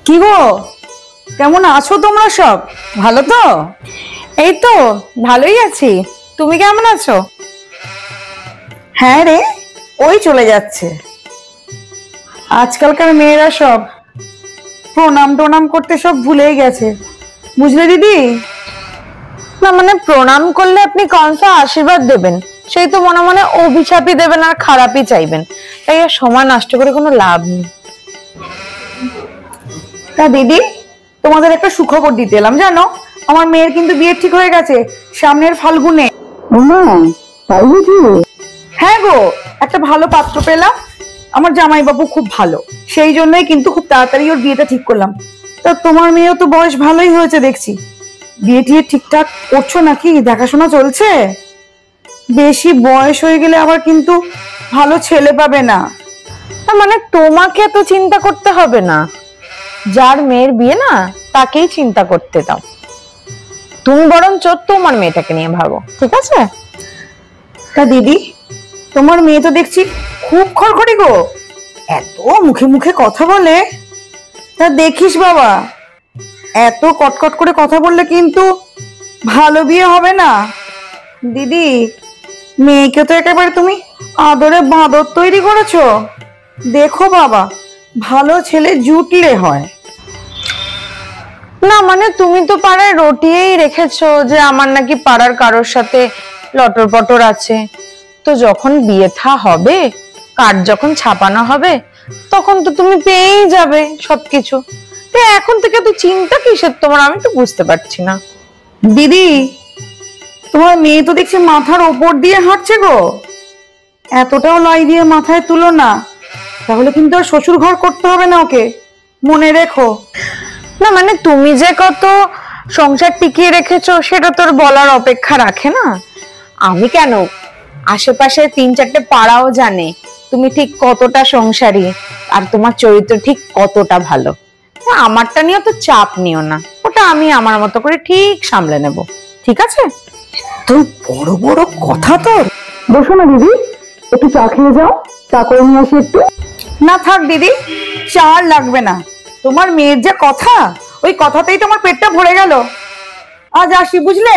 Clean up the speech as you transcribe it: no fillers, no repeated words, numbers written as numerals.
কি গো, কেমন আছো তোমরা? সব ভালো তো? এই তো ভালোই আছি। তুমি কেমন আছো? হ্যাঁ রে, ওই চলে যাচ্ছে। আজকালকার মেয়েরা সব প্রণাম টোনাম করতে সব ভুলেই গেছে, বুঝলে দিদি? না মানে প্রণাম করলে আপনি কনসা আশীর্বাদ দেবেন, সেই তো মনে মনে অভিশাপই দেবেন আর খারাপই চাইবেন। তাই আর সময় নষ্ট করে কোনো লাভ নেই। তা দিদি, তোমাদের একটা সুখবর দিতে এলাম জানো। আমার মেয়ের কিন্তু বিয়ে ঠিক হয়ে গেছে সামনের ফাল্গুনে। হ্যাঁ গো, একটা ভালো পাত্র পেলাম। আমার জামাইবাবু খুব ভালো, সেই জন্যই কিন্তু খুব তাড়াতাড়ি ওর বিয়েটা ঠিক করলাম। তা তোমার মেয়েও তো বয়স ভালোই হয়েছে দেখছি, বিয়ে টিয়ে ঠিকঠাক করছো নাকি? দেখাশোনা চলছে? বেশি বয়স হয়ে গেলে আবার কিন্তু ভালো ছেলে পাবে না। মানে তোমাকে তো চিন্তা করতে হবে না, যার মেয়ের বিয়ে না তাকেই চিন্তা করতে দাও। তুমি বরঞ্চ তোমার মেয়েটাকে নিয়ে ভাবো, ঠিক আছে? তা দিদি, তোমার মেয়ে তো দেখছি খুব খড়খড়ি গো, এত মুখে মুখে কথা বলে। তা দেখিস বাবা, এত কটকট করে কথা বললে কিন্তু ভালো বিয়ে হবে না। দিদি, মেয়েকে তো একেবারে তুমি আদরে বাঁদর তৈরি করেছো। দেখো বাবা, ভালো ছেলে জুটলে হয়। না মানে তুমি তো পাড়ায় রটিয়েই রেখেছো যে আমার নাকি পাড়ার কারোর সাথে লটর পটর আছে। তো যখন বিয়ে থা হবে, কার্ড যখন ছাপানো হবে, তখন তো তুমি পেয়েই যাবে সবকিছু। তো এখন থেকে তো চিন্তা কিসের তোমার, আমি তো বুঝতে পারছি না। দিদি, তোমার মেয়ে তো দেখছি মাথার ওপর দিয়ে হাঁটছে গো। এতটাও লাই দিয়ে মাথায় তুলো না, তাহলে কিন্তু আর শ্বশুর ঘর করতে হবে না ওকে, মনে রেখো। না মানে তুমি যে কত সংসার টিকিয়ে রেখেছো সেটা তোর বলার অপেক্ষা রাখে না। আমি কেন, আশেপাশে 3-4টে পাড়াও জানে তুমি ঠিক কতটা সংসারী আর তোমার চরিত্র ঠিক কতটা ভালো। আমারটা নিয়ে তো চাপ নিও না, ওটা আমি আমার মতো করে ঠিক সামলে নেব, ঠিক আছে? তো বড় বড় কথা তোর। বসো না দিদি, একটু চা খেয়ে যাও, চা করে নিয়ে আসি একটু। না থাক দিদি, চা আর লাগবে না। তোমার মেয়ের যে কথা, ওই কথাতেই তোমার পেটটা ভরে গেল। আজ আসি, বুঝলে?